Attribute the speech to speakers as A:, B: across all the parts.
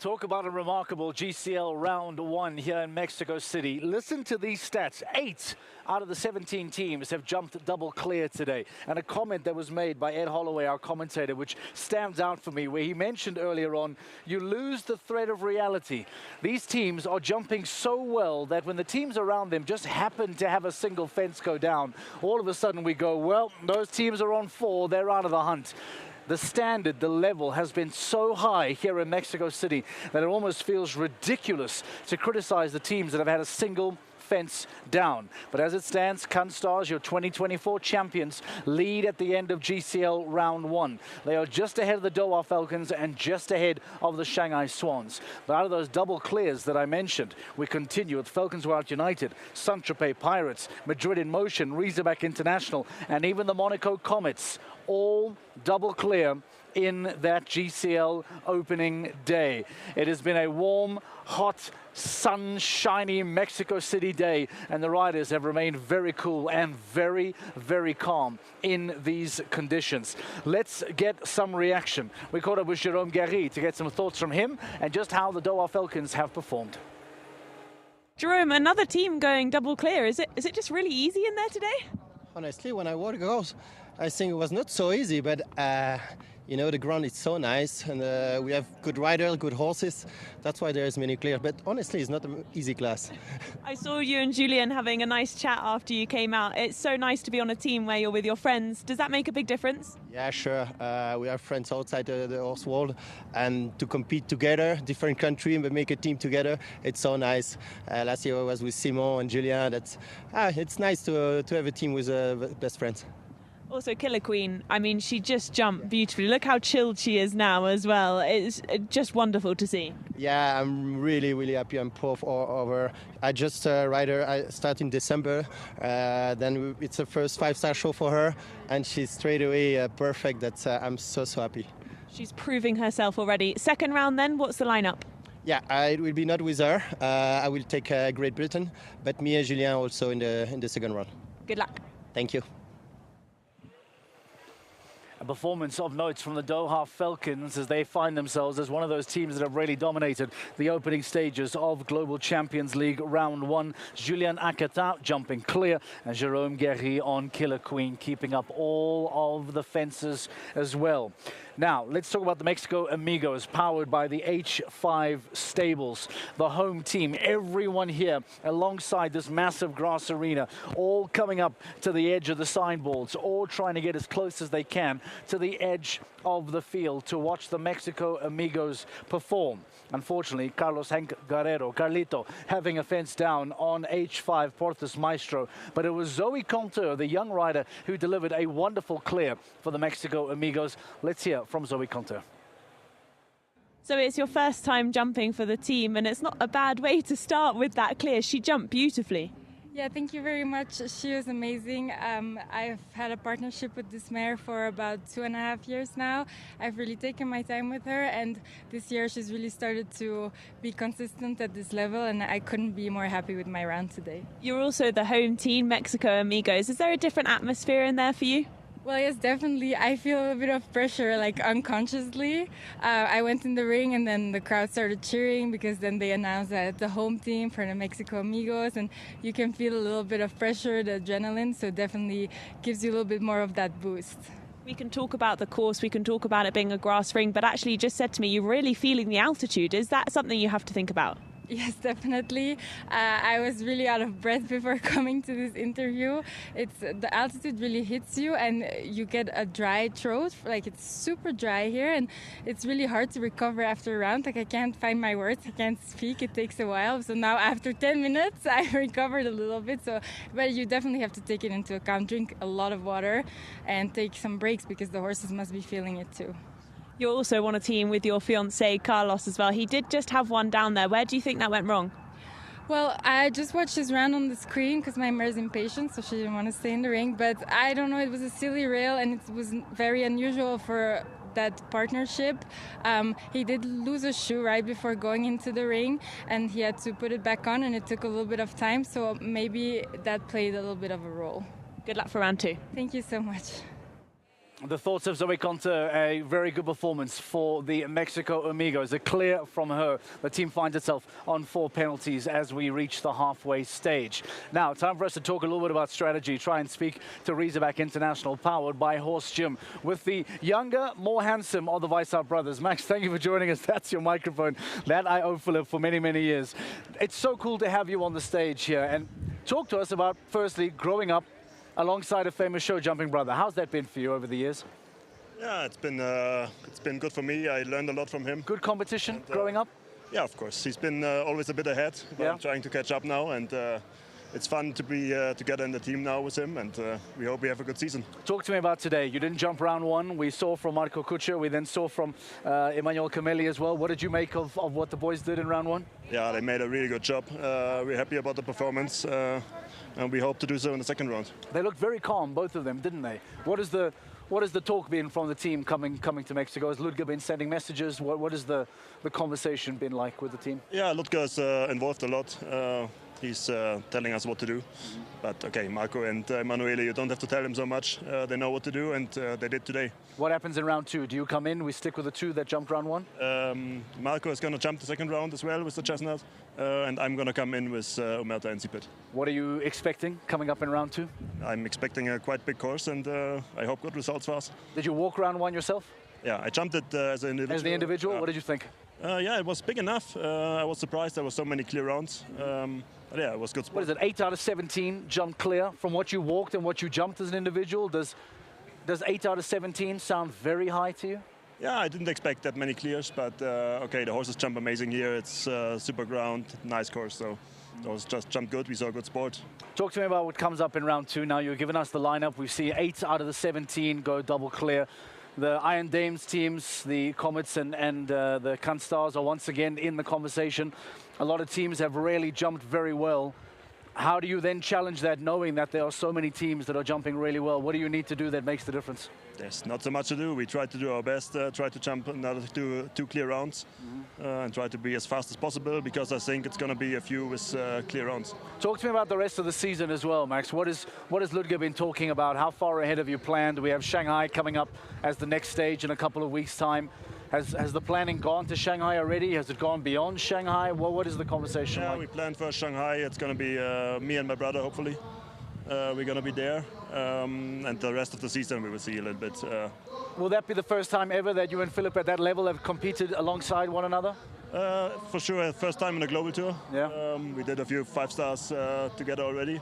A: Talk about a remarkable GCL round one here in Mexico City. Listen to these stats. 8 out of the 17 teams have jumped double clear today. And a comment that was made by Ed Holloway, our commentator, which stands out for me, where he mentioned earlier on, you lose the thread of reality. These teams are jumping so well that when the teams around them just happen to have a single fence go down, all of a sudden we go, well, those teams are on 4, they're out of the hunt. The standard, the level has been so high here in Mexico City that it almost feels ridiculous to criticize the teams that have had a single fence down. But as it stands, Kunstars, your 2024 champions, lead at the end of GCL round one. They are just ahead of the Doha Falcons and just ahead of the Shanghai Swans. But out of those double clears that I mentioned, we continue with Falcons Were Out United, Saint-Tropez Pirates, Madrid in Motion, Razorback International, and even the Monaco Comets, all double clear in that GCL opening day. It has been a warm, hot, sunshiny Mexico City day, and the riders have remained very cool and very, very calm in these conditions. Let's get some reaction. We caught up with Jérôme Garry to get some thoughts from him and just how the Doha Falcons have performed.
B: Jérôme, another team going double clear. Is it just really easy in there today?
C: Honestly, when I walked across, I think it was not so easy, but you know, the ground is so nice, and we have good riders, good horses. That's why there's many clear. But honestly, it's not an easy class.
B: I saw you and Julien having a nice chat after you came out. It's so nice to be on a team where you're with your friends. Does that make a big difference?
C: Yeah, sure. We are friends outside the horse world, and to compete together, different country, but make a team together, it's so nice. Last year I was with Simon and Julien. It's nice to have a team with best friends.
B: Also, Killer Queen, I mean, she just jumped beautifully. Look how chilled she is now as well. It's just wonderful to see.
C: Yeah, I'm really, really happy and proud of her. I just ride her. I start in December. Then it's the first 5-star show for her, and she's straight away perfect. I'm so happy.
B: She's proving herself already. Second round then, what's the lineup?
C: Yeah, I will be not with her. I will take Great Britain, but me and Julien also in the second round.
B: Good luck.
C: Thank you.
A: A performance of notes from the Doha Falcons as they find themselves as one of those teams that have really dominated the opening stages of Global Champions League round one. Julien Akata jumping clear and Jérôme Garry on Killer Queen keeping up all of the fences as well. Now, let's talk about the Mexico Amigos, powered by the H5 stables. The home team, everyone here alongside this massive grass arena, all coming up to the edge of the signboards, all trying to get as close as they can to the edge of the field to watch the Mexico Amigos perform. Unfortunately, Carlos Carlito, having a fence down on H5 Porthos Maestro, but it was Zoe Conteur, the young rider, who delivered a wonderful clear for the Mexico Amigos. Let's hear from Zoe Conteur.
B: So it's your first time jumping for the team, and it's not a bad way to start with that clear. She jumped beautifully.
D: Yeah, thank you very much. She was amazing. I've had a partnership with this mare for about 2.5 years now. I've really taken my time with her, and this year she's really started to be consistent at this level, and I couldn't be more happy with my round today.
B: You're also the home team, Mexico Amigos. Is there a different atmosphere in there for you?
D: Well, yes, definitely. I feel a bit of pressure, like unconsciously. I went in the ring and then the crowd started cheering because then they announced that it's the home team for the Mexico Amigos, and you can feel a little bit of pressure, the adrenaline, so it definitely gives you a little bit more of that boost.
B: We can talk about the course, we can talk about it being a grass ring, but actually you just said to me you're really feeling the altitude. Is that something you have to think about?
D: Yes, definitely. I was really out of breath before coming to this interview. The altitude really hits you and you get a dry throat. Like, it's super dry here and it's really hard to recover after a round. Like, I can't find my words, I can't speak, it takes a while. So now after 10 minutes I recovered a little bit. But you definitely have to take it into account, drink a lot of water and take some breaks because the horses must be feeling it too.
B: You're also on a team with your fiancé Carlos as well. He did just have one down there. Where do you think that went wrong?
D: Well, I just watched his round on the screen because my mare's impatient, so she didn't want to stay in the ring. But I don't know, it was a silly rail and it was very unusual for that partnership. He did lose a shoe right before going into the ring and he had to put it back on and it took a little bit of time, so maybe that played a little bit of a role.
B: Good luck for round two.
D: Thank you so much.
A: The thoughts of Zoe Conter, a very good performance for the Mexico Amigos. A clear from her. The team finds itself on 4 penalties as we reach the halfway stage. Now, time for us to talk a little bit about strategy. Try and speak to Razorback International, powered by Horse Gym, with the younger, more handsome of the Weishaupt brothers. Max, thank you for joining us. That's your microphone. That I owe Philip for many, many years. It's so cool to have you on the stage here. And talk to us about, firstly, growing up alongside a famous show jumping brother. How's that been for you over the years?
E: Yeah, it's been good for me. I learned a lot from him.
A: Good competition growing up?
E: Yeah, of course. He's been always a bit ahead, but I'm trying to catch up now, and it's fun to be together in the team now with him, and we hope we have a good season.
A: Talk to me about today. You didn't jump round 1. We saw from Marco Kutscher. We then saw from Emmanuel Camelli as well. What did you make of what the boys did in round 1? Yeah,
E: they made a really good job. We're happy about the performance. And we hope to do so in the second round.
A: They looked very calm, both of them, didn't they? What has the talk been from the team coming to Mexico? Has Ludger been sending messages? What has the conversation been like with the team? Yeah,
E: Ludger's involved a lot. He's telling us what to do. But okay, Marco and Emanuele, you don't have to tell them so much. They know what to do, and they did today. What happens in round 2? Do you come in? We stick with the 2 that jumped round 1? Marco is going to jump the second round as well with the chestnut. And I'm going to come in with Omerta and Sipit.
A: What are you expecting coming up in round 2?
E: I'm expecting a quite big course, and I hope good results for us.
A: Did you walk round 1 yourself?
E: Yeah, I jumped it as an individual.
A: As the individual? What did you think?
E: Yeah, it was big enough. I was surprised there were so many clear rounds. But yeah, it was good sport.
A: What is it, 8 out of 17 jumped clear from what you walked and what you jumped as an individual? Does 8 out of 17 sound very high to you?
E: Yeah, I didn't expect that many clears, but okay, the horses jump amazing here. It's super ground, nice course, so the horses just jumped good. We saw a good sport.
A: Talk to me about what comes up in round 2 now. You've given us the lineup. We've seen 8 out of the 17 go double clear. The Iron Dames teams, the Comets and the Canstars are once again in the conversation. A lot of teams have really jumped very well. How do you then challenge that, knowing that there are so many teams that are jumping really well? What do you need to do that makes the difference?
E: There's not so much to do. We try to do our best, try to jump another two clear rounds, and try to be as fast as possible, because I think it's going to be a few with clear rounds.
A: Talk to me about the rest of the season as well, Max. What has Ludger been talking about? How far ahead have you planned? We have Shanghai coming up as the next stage in a couple of weeks' time. Has the planning gone to Shanghai already? Has it gone beyond Shanghai? What is the conversation like?
E: Yeah, we planned for Shanghai. It's going to be me and my brother, hopefully. We're going to be there. And the rest of the season we will see a little bit.
A: Will that be the first time ever that you and Philip at that level have competed alongside one another?
E: For sure, first time in a global tour.
A: Yeah.
E: We did a few 5-stars together already,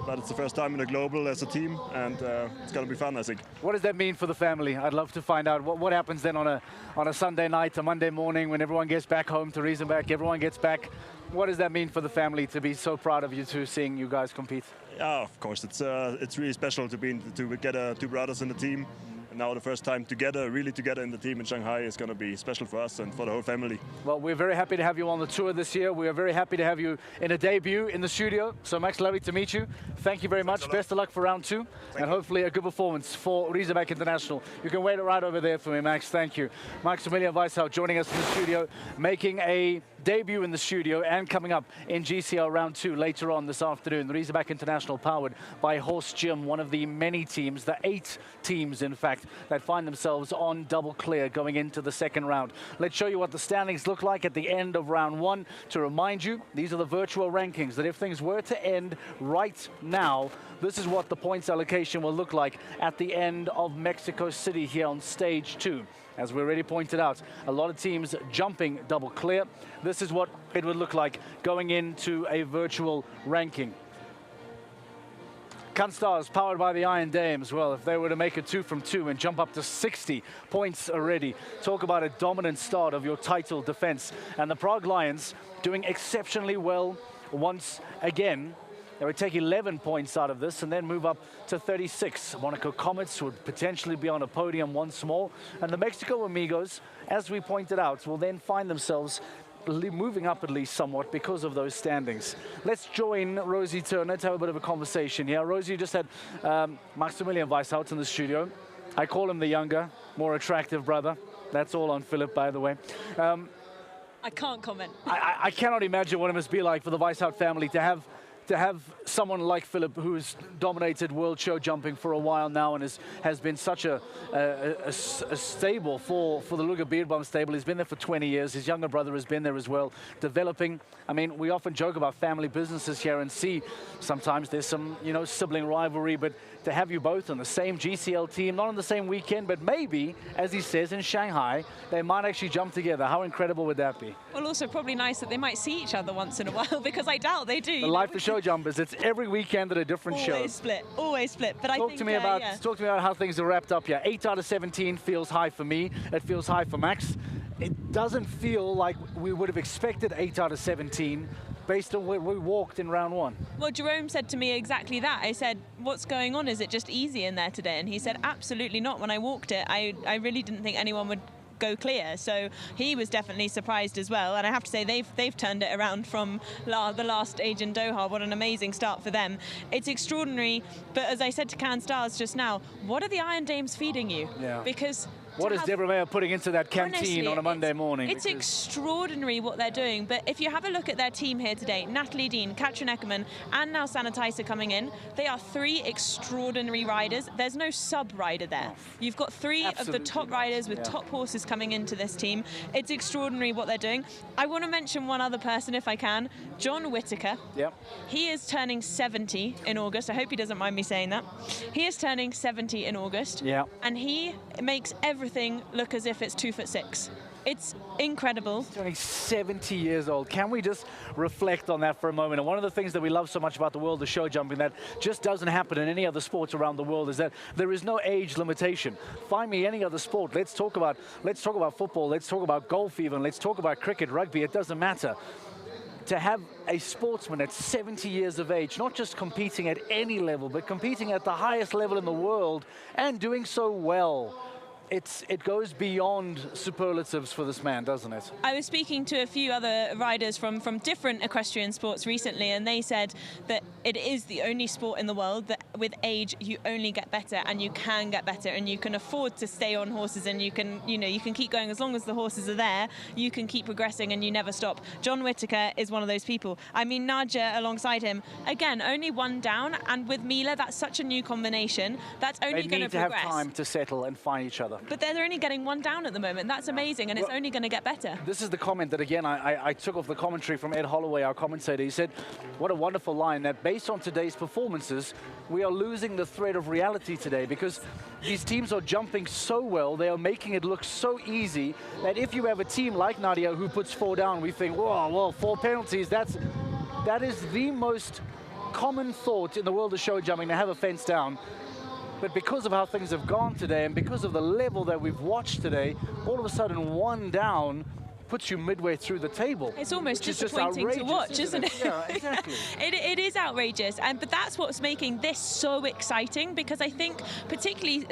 E: but it's the first time in a global as a team, and it's going to be fun, I think.
A: What does that mean for the family? I'd love to find out. What happens then on a Sunday night, a Monday morning, when everyone gets back home to Riesenbeck, everyone gets back? What does that mean for the family to be so proud of you two, seeing you guys compete?
E: Yeah, of course. It's really special to get 2 brothers in the team. Now the first time together, really together in the team in Shanghai, is going to be special for us and for the whole family.
A: Well, we're very happy to have you on the tour this year. We are very happy to have you in a debut in the studio. So Max, lovely to meet you. Thank you very much. Best of luck for round 2. And hopefully a good performance for Riesenbeck International. You can wait right over there for me, Max. Thank you. Maximilian Weishaupt joining us in the studio, making a debut in the studio and coming up in GCL round 2 later on this afternoon. The Riesenbeck International, powered by Horse Gym, one of the many teams, the 8 teams in fact, that find themselves on double clear going into the second round. Let's show you what the standings look like at the end of round 1. To remind you, these are the virtual rankings, that if things were to end right now, this is what the points allocation will look like at the end of Mexico City here on stage 2. As we already pointed out, a lot of teams jumping double clear. This is what it would look like going into a virtual ranking. Canstars, powered by the Iron Dames. Well, if they were to make a 2 from 2 and jump up to 60 points already, talk about a dominant start of your title defense. And the Prague Lions doing exceptionally well once again. They would take 11 points out of this and then move up to 36. Monaco Comets would potentially be on a podium once more. And the Mexico Amigos, as we pointed out, will then find themselves moving up at least somewhat because of those standings. Let's join Rosie Turner to have a bit of a conversation here. Rosie, you just had Maximilian Weishaupt in the studio. I call him the younger, more attractive brother. That's all on Philip, by the way. I
B: can't comment.
A: I cannot imagine what it must be like for the Weishaupt family to to have someone like Philip, who's dominated world show jumping for a while now and has been such a stable for the Luger Beardbaum stable. He's been there for 20 years. His younger brother has been there as well, developing. I mean, we often joke about family businesses here and see sometimes there's some, sibling rivalry, but to have you both on the same GCL team, not on the same weekend, but maybe, as he says, in Shanghai, they might actually jump together. How incredible would that be?
B: Well, also probably nice that they might see each other once in a while, because I doubt they do.
A: The life for show jumpers, it's every weekend at a different show.
B: Always split. But
A: talk to me about how things are wrapped up here. 8 out of 17 feels high for me. It feels high for Max. It doesn't feel like we would have expected 8 out of 17 based on where we walked in round 1.
B: Well, Jerome said to me exactly that. I said, what's going on? Is it just easy in there today? And he said, absolutely not. When I walked it, I really didn't think anyone would go clear, so he was definitely surprised as well. And I have to say they've turned it around from the last stage in Doha. What an amazing start for them. It's extraordinary, but as I said to Can Stars just now, what are the Iron Dames feeding you?
A: Yeah.
B: Because
A: what is Deborah Mayer putting into that canteen on a Monday morning?
B: It's extraordinary what they're doing. But if you have a look at their team here today, Natalie Dean, Katrin Eckermann, and now Sanitizer coming in, they are 3 extraordinary riders. There's no sub-rider there. You've got 3 of the top riders with top horses coming into this team. It's extraordinary what they're doing. I want to mention one other person, if I can. John Whittaker.
A: Yep.
B: He is turning 70 in August. I hope he doesn't mind me saying that. He is turning 70 in August.
A: Yeah.
B: And he makes everything look as if it's 2'6". It's incredible.
A: He's only 70 years old. Can we just reflect on that for a moment? And one of the things that we love so much about the world of show jumping that just doesn't happen in any other sports around the world is that there is no age limitation. Find me any other sport. Let's talk about football. Let's talk about golf even. Let's talk about cricket, rugby. It doesn't matter. To have a sportsman at 70 years of age, not just competing at any level, but competing at the highest level in the world and doing so well. It goes beyond superlatives for this man, doesn't it?
B: I was speaking to a few other riders from different equestrian sports recently, and they said that it is the only sport in the world that with age you only get better, and you can get better, and you can afford to stay on horses, and you can keep going as long as the horses are there. You can keep progressing, and you never stop. John Whittaker is one of those people. I mean, Nadja alongside him, again, only 1 down, and with Mila, that's such a new combination. That's only going to progress.
A: They need to have time to settle and find each other.
B: But they're only getting 1 down at the moment. That's amazing, and it's only going to get better.
A: This is the comment that, again, I took off the commentary from Ed Holloway, our commentator. He said, what a wonderful line, that based on today's performances, we are losing the thread of reality today because these teams are jumping so well, they are making it look so easy that if you have a team like Nadia who puts 4 down, we think, whoa, well, 4 penalties, that is the most common thought in the world of show jumping, to have a fence down. But because of how things have gone today and because of the level that we've watched today, all of a sudden 1 down puts you midway through the table.
B: It's almost disappointing to watch, isn't it?
A: Yeah, exactly.
B: It is outrageous, but that's what's making this so exciting, because I think particularly,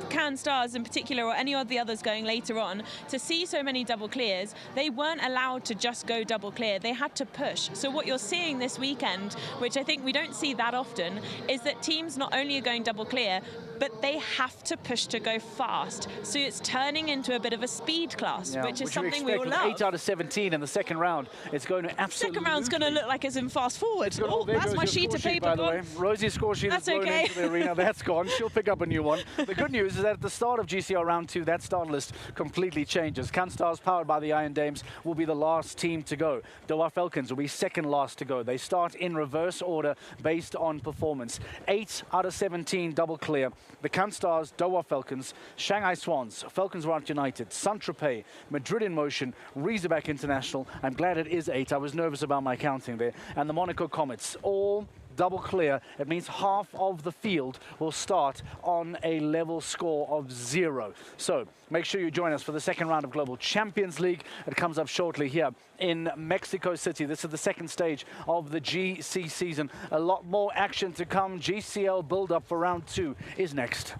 B: Can Stars in particular, or any of the others going later on, to see so many double clears, they weren't allowed to just go double clear. They had to push. So what you're seeing this weekend, which I think we don't see that often, is that teams not only are going double clear, but they have to push to go fast. So it's turning into a bit of a speed class, which is something we all love.
A: 8 out of 17 in the second round. It's going to absolutely...
B: Second round's going to look like it's in fast forward. Oh, that's my sheet of paper,
A: by the way. Rosie's score sheet is blown into the arena. That's gone. She'll pick up a new one. The good news is that at the start of GCL round 2, that start list completely changes. Can Stars, powered by the Iron Dames, will be the last team to go. Doha Falcons will be second last to go. They start in reverse order based on performance. 8 out of 17 double clear. The Can Stars, Doha Falcons, Shanghai Swans, Falcons Route United, Saint-Tropez, Madrid in Motion, Razorback International. I'm glad it is 8. I was nervous about my counting there. And the Monaco Comets, all double clear. It means half of the field will start on a level score of 0. So make sure you join us for the second round of Global Champions League. It comes up shortly here in Mexico City. This is the second stage of the GC season. A lot more action to come. GCL build-up for round 2 is next.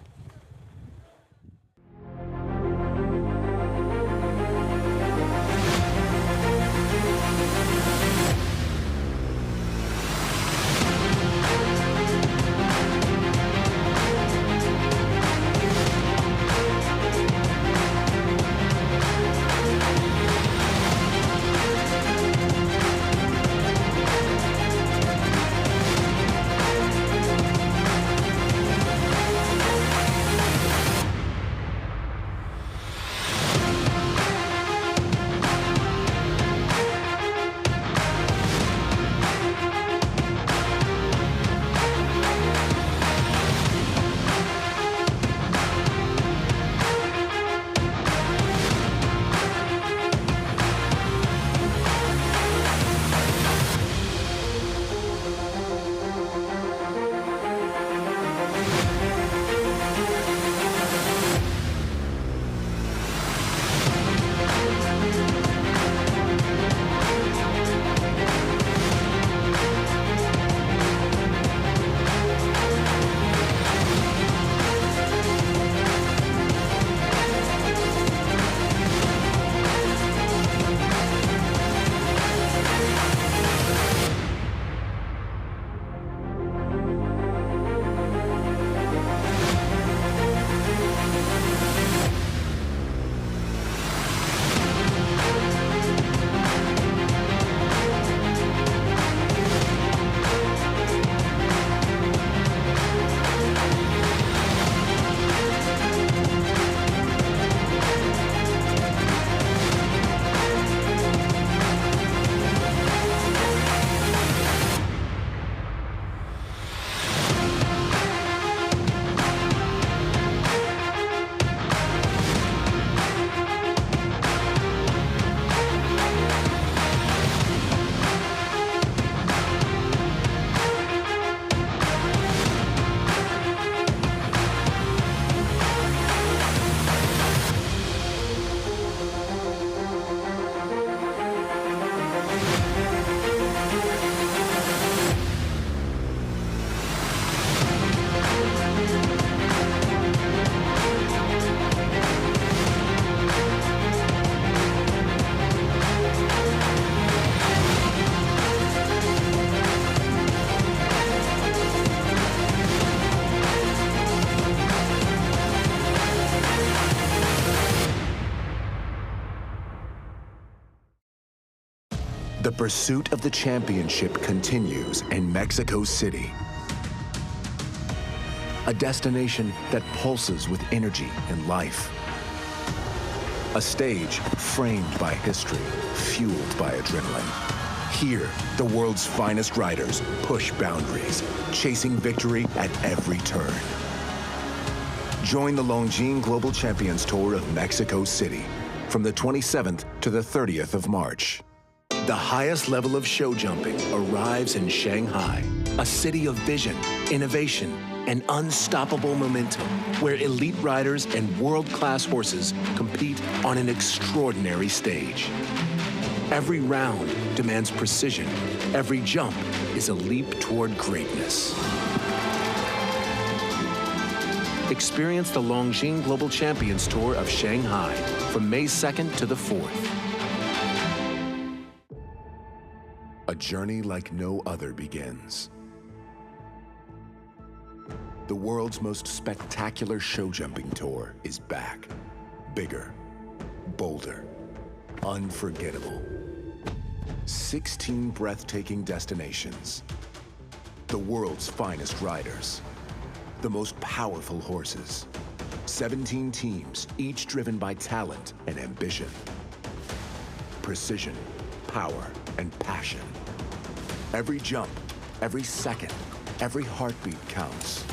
F: The pursuit of the championship continues in Mexico City. A destination that pulses with energy and life. A stage framed by history, fueled by adrenaline. Here, the world's finest riders push boundaries, chasing victory at every turn. Join the Longines Global Champions Tour of Mexico City from the 27th to the 30th of March. The highest level of show jumping arrives in Shanghai, a city of vision, innovation, and unstoppable momentum, where elite riders and world-class horses compete on an extraordinary stage. Every round demands precision. Every jump is a leap toward greatness. Experience the Longines Global Champions Tour of Shanghai from May 2nd to the 4th. A journey like no other begins. The world's most spectacular show jumping tour is back. Bigger, bolder, unforgettable. 16 breathtaking destinations. The world's finest riders. The most powerful horses. 17 teams, each driven by talent and ambition. Precision, power, and passion. Every jump, every second, every heartbeat counts.